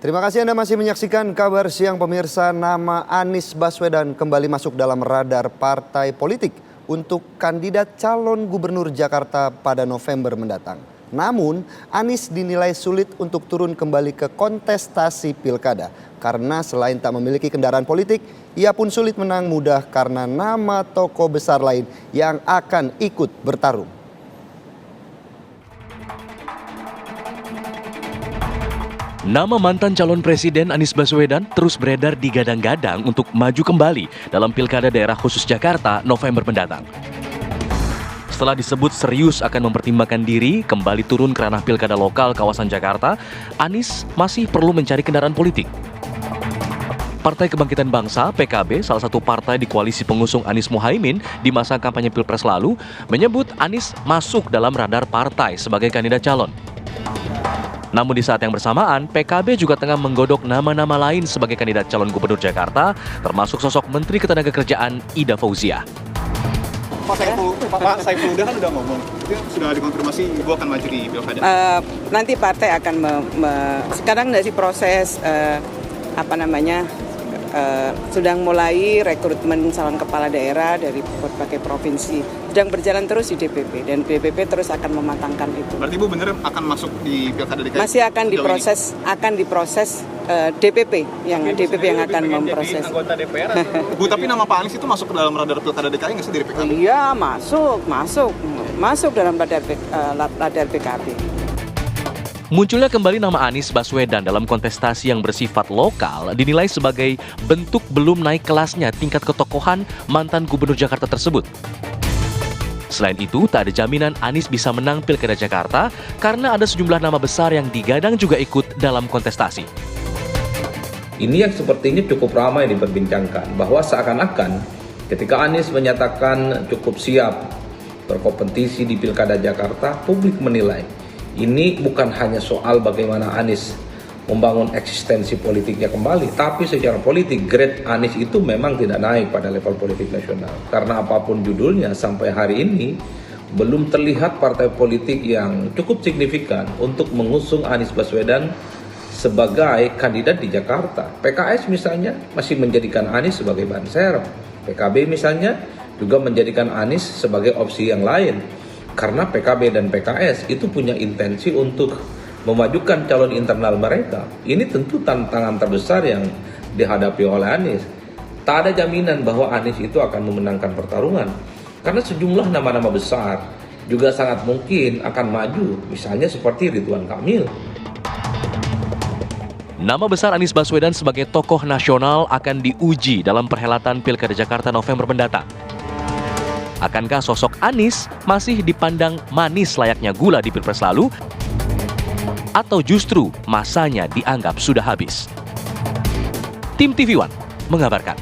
Terima kasih Anda masih menyaksikan Kabar Siang pemirsa. Nama Anies Baswedan kembali masuk dalam radar partai politik untuk kandidat calon gubernur Jakarta pada November mendatang. Namun Anies dinilai sulit untuk turun kembali ke kontestasi pilkada. Karena selain tak memiliki kendaraan politik, ia pun sulit menang mudah karena nama tokoh besar lain yang akan ikut bertarung. Nama mantan calon presiden Anies Baswedan terus beredar digadang-gadang untuk maju kembali dalam Pilkada Daerah Khusus Jakarta November mendatang. Setelah disebut serius akan mempertimbangkan diri kembali turun ke ranah Pilkada lokal kawasan Jakarta, Anies masih perlu mencari kendaraan politik. Partai Kebangkitan Bangsa (PKB), salah satu partai di koalisi pengusung Anies Muhaimin di masa kampanye Pilpres lalu, menyebut Anies masuk dalam radar partai sebagai kandidat calon. Namun di saat yang bersamaan, PKB juga tengah menggodok nama-nama lain sebagai kandidat calon gubernur Jakarta, termasuk sosok Menteri Ketenagakerjaan Ida Fauziah. Pak Saiful Huda kan udah ngomong, itu sudah dikonfirmasi Ibu akan maju di Pilkada. Nanti partai akan sekarang dari proses sedang mulai rekrutmen calon kepala daerah dari berbagai provinsi. Sedang berjalan terus di DPP dan DPP terus akan mematangkan itu. Berarti Ibu benar akan masuk di Pilkada DKI? Masih akan diproses DPP yang akan memproses. Anggota DPR atau? Bu, tapi nama Pak Anies itu masuk ke dalam radar Pilkada DKI nggak sih dari PKB? Iya, masuk dalam radar PKB. Munculnya kembali nama Anies Baswedan dalam kontestasi yang bersifat lokal dinilai sebagai bentuk belum naik kelasnya tingkat ketokohan mantan gubernur Jakarta tersebut. Selain itu, tak ada jaminan Anies bisa menang Pilkada Jakarta karena ada sejumlah nama besar yang digadang juga ikut dalam kontestasi. Ini yang sepertinya cukup ramai diperbincangkan, bahwa seakan-akan ketika Anies menyatakan cukup siap berkompetisi di Pilkada Jakarta, publik menilai ini bukan hanya soal bagaimana Anies membangun eksistensi politiknya kembali, tapi secara politik grade Anies itu memang tidak naik pada level politik nasional. Karena apapun judulnya, sampai hari ini belum terlihat partai politik yang cukup signifikan untuk mengusung Anies Baswedan sebagai kandidat di Jakarta. PKS misalnya masih menjadikan Anies sebagai ban serep. PKB misalnya juga menjadikan Anies sebagai opsi yang lain. Karena PKB dan PKS itu punya intensi untuk memajukan calon internal mereka. Ini tentu tantangan terbesar yang dihadapi oleh Anies. Tak ada jaminan bahwa Anies itu akan memenangkan pertarungan. Karena sejumlah nama-nama besar juga sangat mungkin akan maju, misalnya seperti Ridwan Kamil. Nama besar Anies Baswedan sebagai tokoh nasional akan diuji dalam perhelatan Pilkada Jakarta November mendatang. Akankah sosok Anies masih dipandang manis layaknya gula di Pilpres lalu? Atau justru masanya dianggap sudah habis? Tim TV One mengabarkan.